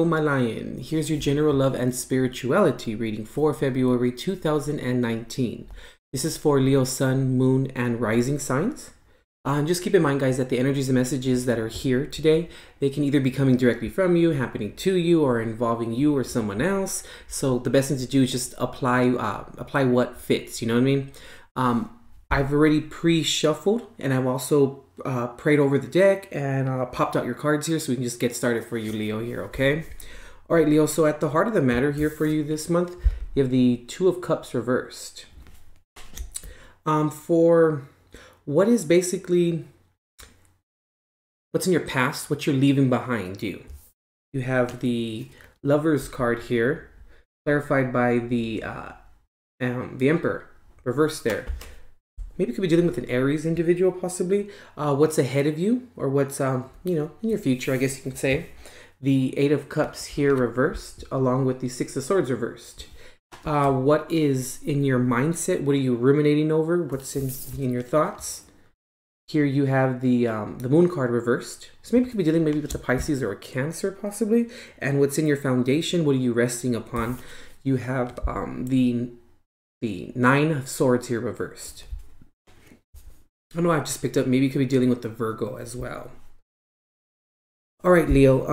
Leo, my lion. Here's your general love and spirituality reading for February 2019. This is for Leo, sun, moon, and rising signs. Just keep in mind, guys, that the energies and messages that are here today, they can either be coming directly from you, happening to you, or involving you or someone else. So the best thing to do is just apply what fits. You know what I mean? I've already pre-shuffled, and I've also prayed over the deck and popped out your cards here, so we can just get started for you, Leo, here, okay? All right, Leo, so at the heart of the matter here for you this month, you have the Two of Cups reversed. For what is basically, what's in your past, what you're leaving behind you. You have the Lover's card here, clarified by the Emperor, reversed there. Maybe you could be dealing with an Aries individual, possibly. What's ahead of you, or what's, you know, in your future, I guess you can say. The Eight of Cups here reversed, along with the Six of Swords reversed. What is in your mindset? What are you ruminating over? What's in your thoughts? Here you have the Moon card reversed. So maybe you could be dealing maybe with a Pisces or a Cancer, possibly. And what's in your foundation? What are you resting upon? You have the Nine of Swords here reversed. I don't know, I've just picked up, maybe you could be dealing with the Virgo as well. All right, Leo.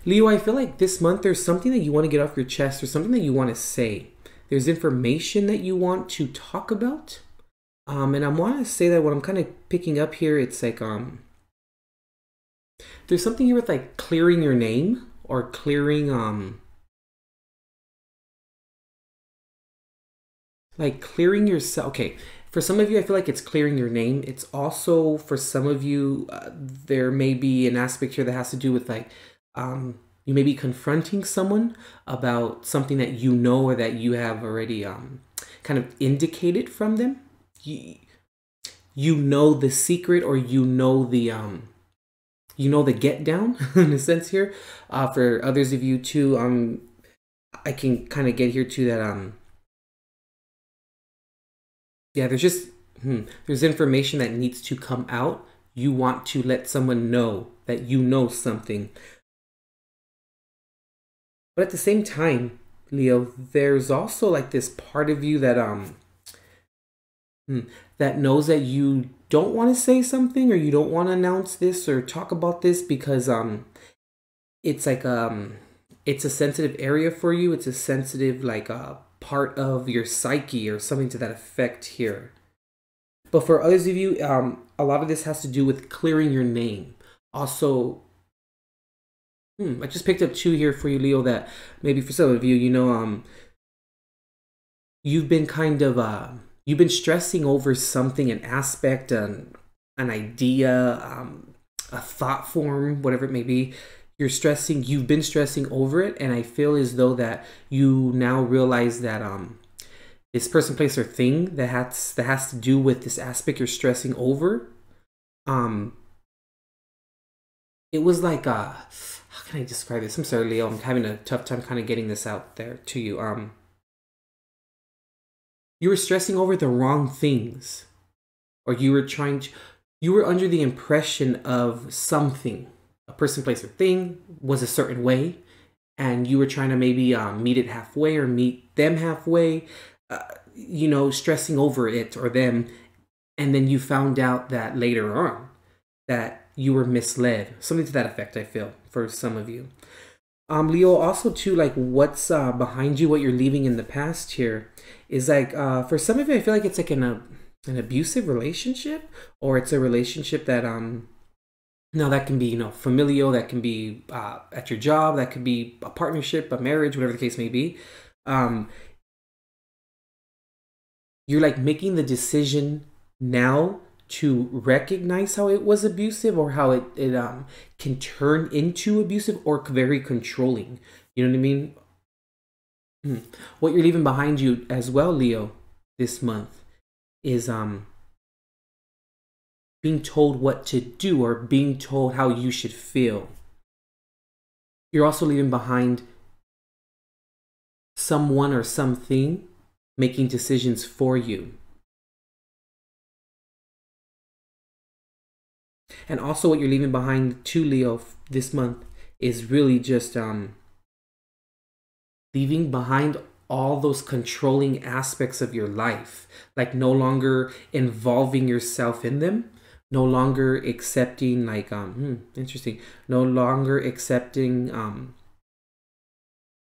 Leo, I feel like this month there's something that you want to get off your chest, or something that you want to say. There's information that you want to talk about. And I want to say that what I'm kind of picking up here, it's like, there's something here with like clearing your name, or clearing, like clearing yourself. Okay, for some of you, I feel like it's clearing your name. It's also, for some of you, there may be an aspect here that has to do with like, you may be confronting someone about something that you know, or that you have already kind of indicated from them. You know the secret, or you know the get down in a sense here. For others of you too, I can kind of get here too that yeah, there's just there's information that needs to come out. You want to let someone know that you know something. But at the same time, Leo, there's also like this part of you that that knows that you don't want to say something, or you don't want to announce this or talk about this, because it's like it's a sensitive area for you. It's a sensitive like part of your psyche, or something to that effect here. But for others of you, a lot of this has to do with clearing your name. Also, I just picked up two here for you, Leo, that maybe for some of you, you know, you've been kind of, you've been stressing over something, an aspect, an idea, a thought form, whatever it may be. You've been stressing over it, and I feel as though that you now realize that this person, place, or thing that has to do with this aspect you're stressing over, it was like how can I describe this? I'm sorry, Leo, I'm having a tough time kind of getting this out there to you. You were stressing over the wrong things, or you were under the impression of something, a person, place, or thing was a certain way, and you were trying to maybe meet it halfway, or meet them halfway, you know, stressing over it or them, and then you found out that later on that you were misled, something to that effect, I feel, for some of you. Leo, also too, like what's behind you, what you're leaving in the past here, is like, for some of you, I feel like it's like an abusive relationship, or it's a relationship that, now that can be, you know, familial, that can be at your job, that could be a partnership, a marriage, whatever the case may be. You're like making the decision now to recognize how it was abusive, or how it can turn into abusive, or very controlling. You know what I mean? What you're leaving behind you as well, Leo, this month is being told what to do, or being told how you should feel. You're also leaving behind someone or something making decisions for you. And also what you're leaving behind too, Leo, this month is really just leaving behind all those controlling aspects of your life, like no longer involving yourself in them, no longer accepting like interesting, no longer accepting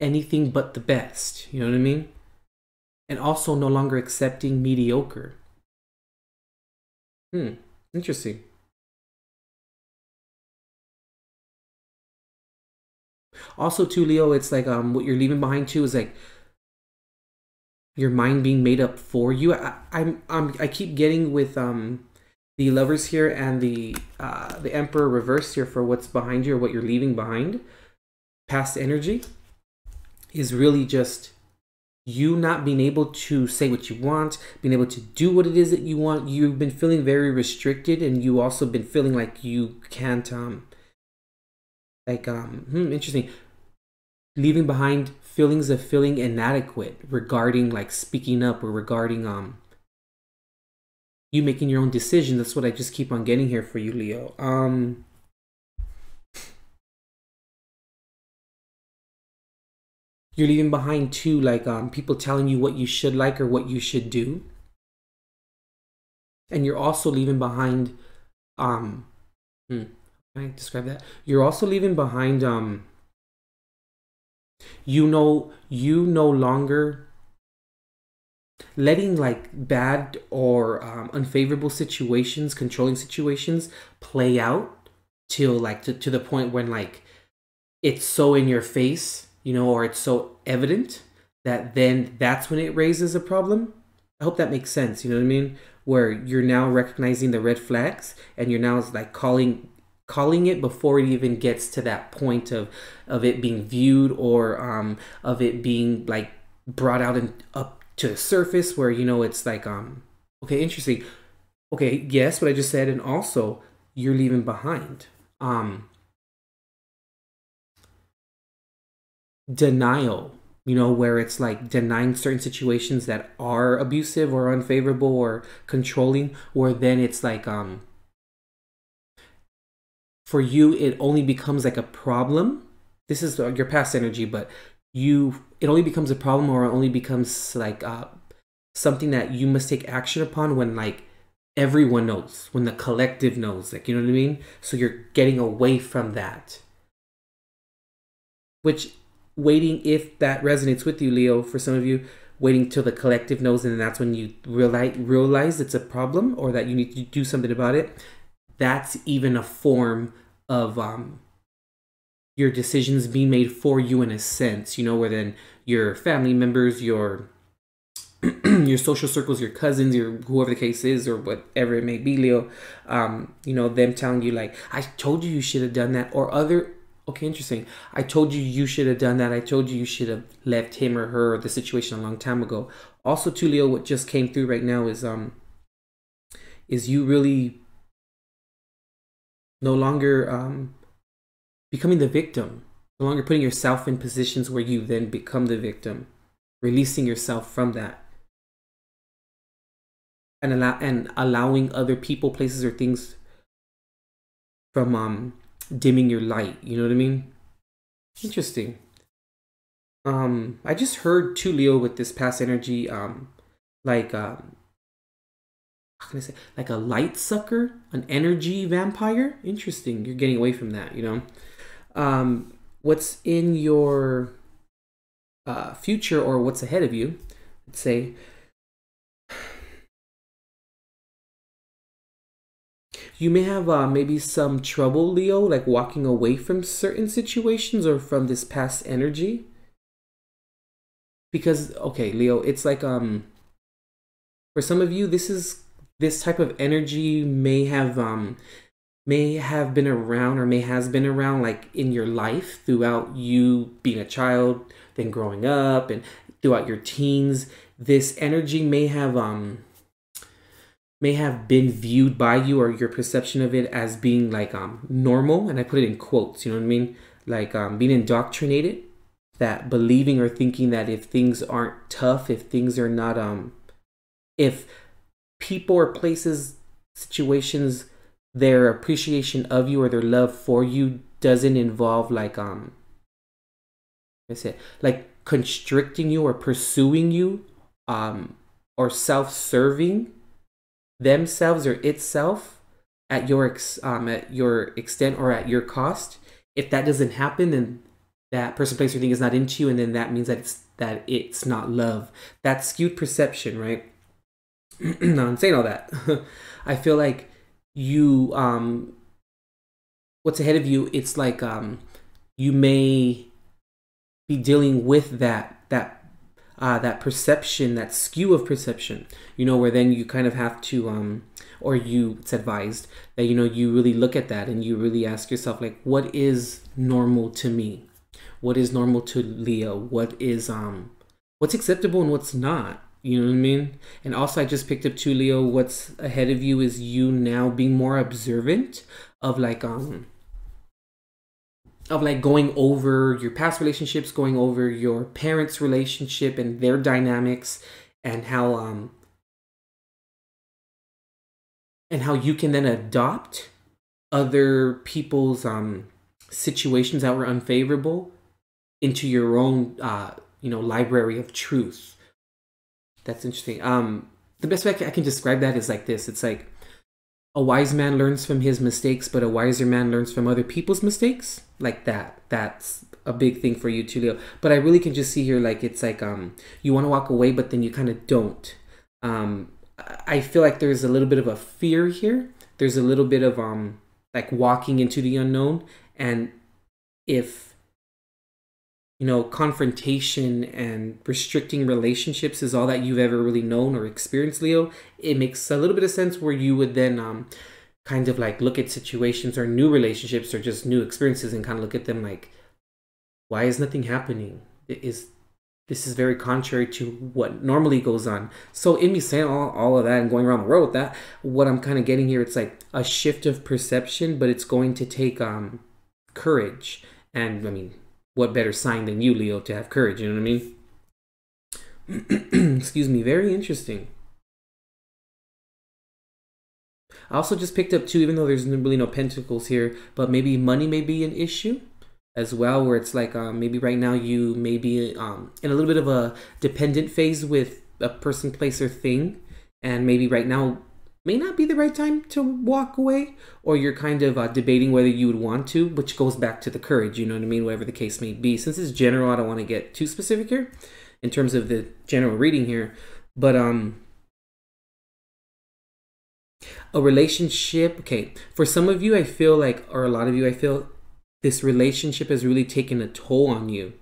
anything but the best, you know what I mean? And also no longer accepting mediocre. Interesting. Also too, Leo, it's like what you're leaving behind too is like your mind being made up for you. I keep getting with the Lovers here and the Emperor reversed here for what's behind you or what you're leaving behind. Past energy is really just you not being able to say what you want, being able to do what it is that you want. You've been feeling very restricted, and you also been feeling like you can't interesting, leaving behind feelings of feeling inadequate regarding like speaking up or regarding you making your own decision. That's what I just keep on getting here for you, Leo. You're leaving behind too, like people telling you what you should like or what you should do. And you're also leaving behind can I describe that? You're also leaving behind you no longer letting like bad or unfavorable situations, controlling situations play out till like to the point when like it's so in your face, you know, or it's so evident that then that's when it raises a problem. I hope that makes sense, you know what I mean? Where you're now recognizing the red flags and you're now like calling it before it even gets to that point of it being viewed or of it being like brought out and up to the surface where, you know, it's like okay, interesting. Okay, yes, what I just said. And also you're leaving behind denial, you know, where it's like denying certain situations that are abusive or unfavorable or controlling, where then it's like for you it only becomes like a problem. This is your past energy, but it only becomes a problem or it only becomes like something that you must take action upon when like everyone knows, when the collective knows, like, you know what I mean? So you're getting away from that, which waiting, if that resonates with you, Leo, for some of you, waiting till the collective knows, and then that's when you realize it's a problem or that you need to do something about it. That's even a form of your decisions being made for you in a sense, you know, where then your family members, your your social circles, your cousins, your whoever the case is, or whatever it may be, Leo, you know, them telling you like, I told you should have done that, or other. Okay, interesting. I told you should have done that. I told you should have left him or her or the situation a long time ago. Also, too, Leo, what just came through right now is you really no longer becoming the victim, no longer putting yourself in positions where you then become the victim, releasing yourself from that, and allowing other people, places, or things from dimming your light. You know what I mean? Interesting. I just heard too, Leo, with this past energy, like how can I say, like a light sucker, an energy vampire. Interesting. You're getting away from that, you know. What's in your future or what's ahead of you? Let's say you may have maybe some trouble, Leo, like walking away from certain situations or from this past energy. Because, okay, Leo, it's like for some of you, this type of energy may have been around or may has been around like in your life throughout you being a child, then growing up, and throughout your teens. This energy may have been viewed by you, or your perception of it, as being like normal, and I put it in quotes, you know what I mean, like being indoctrinated, that believing or thinking that if things aren't tough, if things are not if people or places, situations their appreciation of you or their love for you doesn't involve like I said, like constricting you or pursuing you, or self-serving themselves or itself at your extent or at your cost. If that doesn't happen, then that person, place, or thing is not into you, and then that means that it's not love. That's skewed perception, right? No, I'm saying all that. I feel like you what's ahead of you, it's like you may be dealing with that perception, that skew of perception, you know, where then you kind of have to or you, it's advised that, you know, you really look at that and you really ask yourself, like, what is normal to me? What is normal to Leo? What is what's acceptable and what's not? You know what I mean? And also, I just picked up too, Leo, what's ahead of you is you now being more observant of like going over your past relationships, going over your parents' relationship and their dynamics, and how you can then adopt other people's situations that were unfavorable into your own library of truth. That's interesting. The best way I can describe that is like this. It's like a wise man learns from his mistakes, but a wiser man learns from other people's mistakes. Like that. That's a big thing for you too, Leo. But I really can just see here, like, it's like you want to walk away, but then you kind of don't. I feel like there's a little bit of a fear here. There's a little bit of like walking into the unknown, and if confrontation and restricting relationships is all that you've ever really known or experienced, Leo, it makes a little bit of sense where you would then kind of like look at situations or new relationships or just new experiences and kind of look at them like, why is nothing happening? This is very contrary to what normally goes on. So in me saying all of that and going around the world with that, what I'm kind of getting here, it's like a shift of perception, but it's going to take courage. And I mean, what better sign than you, Leo, to have courage? You know what I mean? Excuse me. Very interesting. I also just picked up too, even though there's really no pentacles here, but maybe money may be an issue as well, where it's like maybe right now you may be in a little bit of a dependent phase with a person, place, or thing, and maybe right now may not be the right time to walk away, or you're kind of debating whether you would want to, which goes back to the courage, you know what I mean, whatever the case may be. Since it's general, I don't want to get too specific here in terms of the general reading here, but a relationship, okay, for some of you I feel like, or a lot of you I feel, this relationship has really taken a toll on you.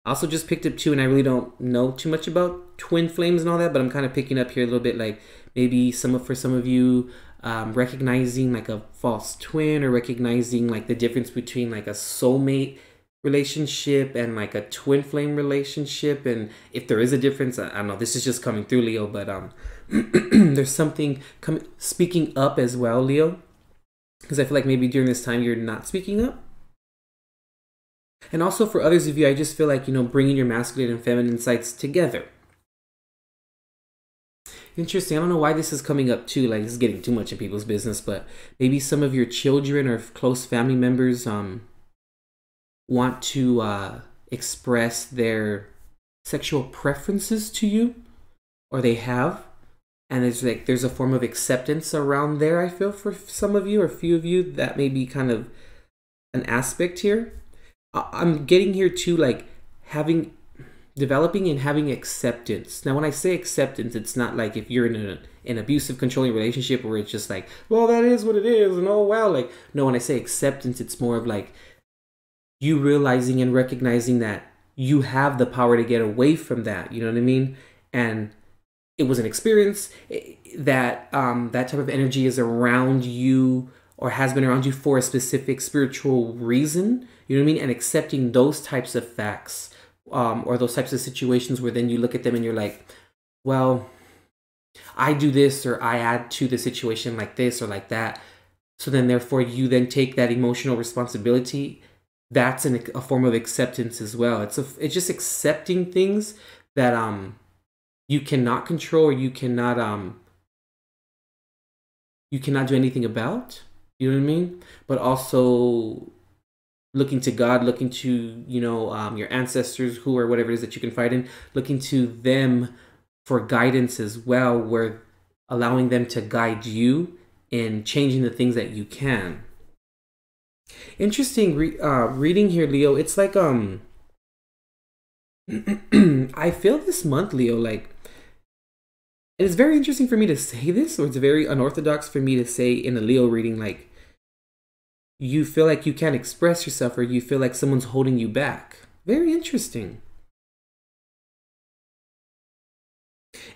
I also just picked up too, and I really don't know too much about twin flames and all that, but I'm kind of picking up here a little bit, like maybe for some of you recognizing like a false twin, or recognizing like the difference between like a soulmate relationship and like a twin flame relationship, and if there is a difference, I don't know, this is just coming through, Leo, but there's something speaking up as well, Leo, because I feel like maybe during this time you're not speaking up. And also for others of you, I just feel like, bringing your masculine and feminine sides together. Interesting. I don't know why this is coming up too. Like, this is getting too much in people's business, but maybe some of your children or close family members want to express their sexual preferences to you, or they have, and there's a form of acceptance around there. I feel for some of you or a few of you that may be kind of an aspect here. I'm getting here too, like developing and having acceptance. Now, when I say acceptance, it's not like if you're in an abusive, controlling relationship where it's just like, well, that is what it is, and oh wow, like, no, when I say acceptance, it's more of like you realizing and recognizing that you have the power to get away from that. You know what I mean? And it was an experience that that type of energy is around you, or has been around you for a specific spiritual reason. You know what I mean? And accepting those types of facts, or those types of situations where then you look at them and you're like, well, I do this, or I add to the situation like this or like that. So then therefore you then take that emotional responsibility. That's a form of acceptance as well. It's just accepting things that you cannot control, or you cannot do anything about. You know what I mean? But also looking to God, looking to, your ancestors, who or whatever it is that you confide in, looking to them for guidance as well, where allowing them to guide you in changing the things that you can. Interesting reading here, Leo. It's like I feel this month, Leo, like it's very interesting for me to say this, or it's very unorthodox for me to say in a Leo reading, like you feel like you can't express yourself, or you feel like someone's holding you back. Very interesting.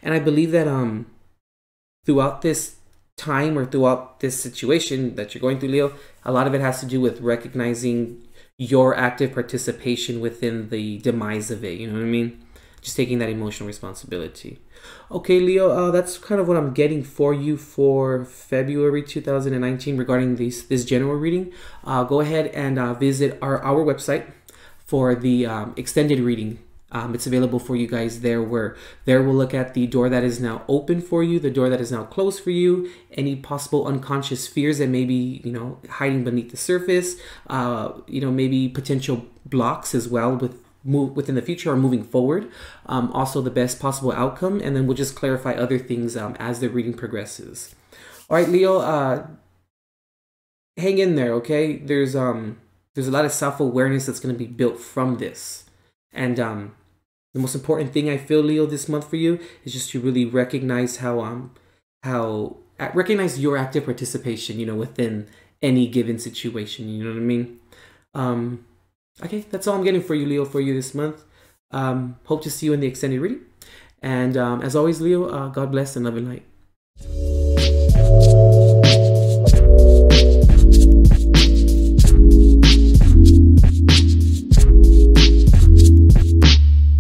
And I believe that throughout this time, or throughout this situation that you're going through, Leo, a lot of it has to do with recognizing your active participation within the demise of it. You know what I mean? Just taking that emotional responsibility. Okay, Leo, that's kind of what I'm getting for you for February 2019 regarding this general reading. Go ahead and visit our website for the extended reading. It's available for you guys there, where there we'll look at the door that is now open for you, the door that is now closed for you, any possible unconscious fears that may be, hiding beneath the surface, maybe potential blocks as well within the future or moving forward. Also the best possible outcome, and then we'll just clarify other things as the reading progresses. All right, Leo, hang in there, okay? There's a lot of self-awareness that's going to be built from this. And the most important thing I feel, Leo, this month for you is just to really recognize how recognize your active participation, within any given situation. You know what I mean? Okay, that's all I'm getting for you, Leo, for you this month. Hope to see you in the extended reading. And as always, Leo, God bless and love and light.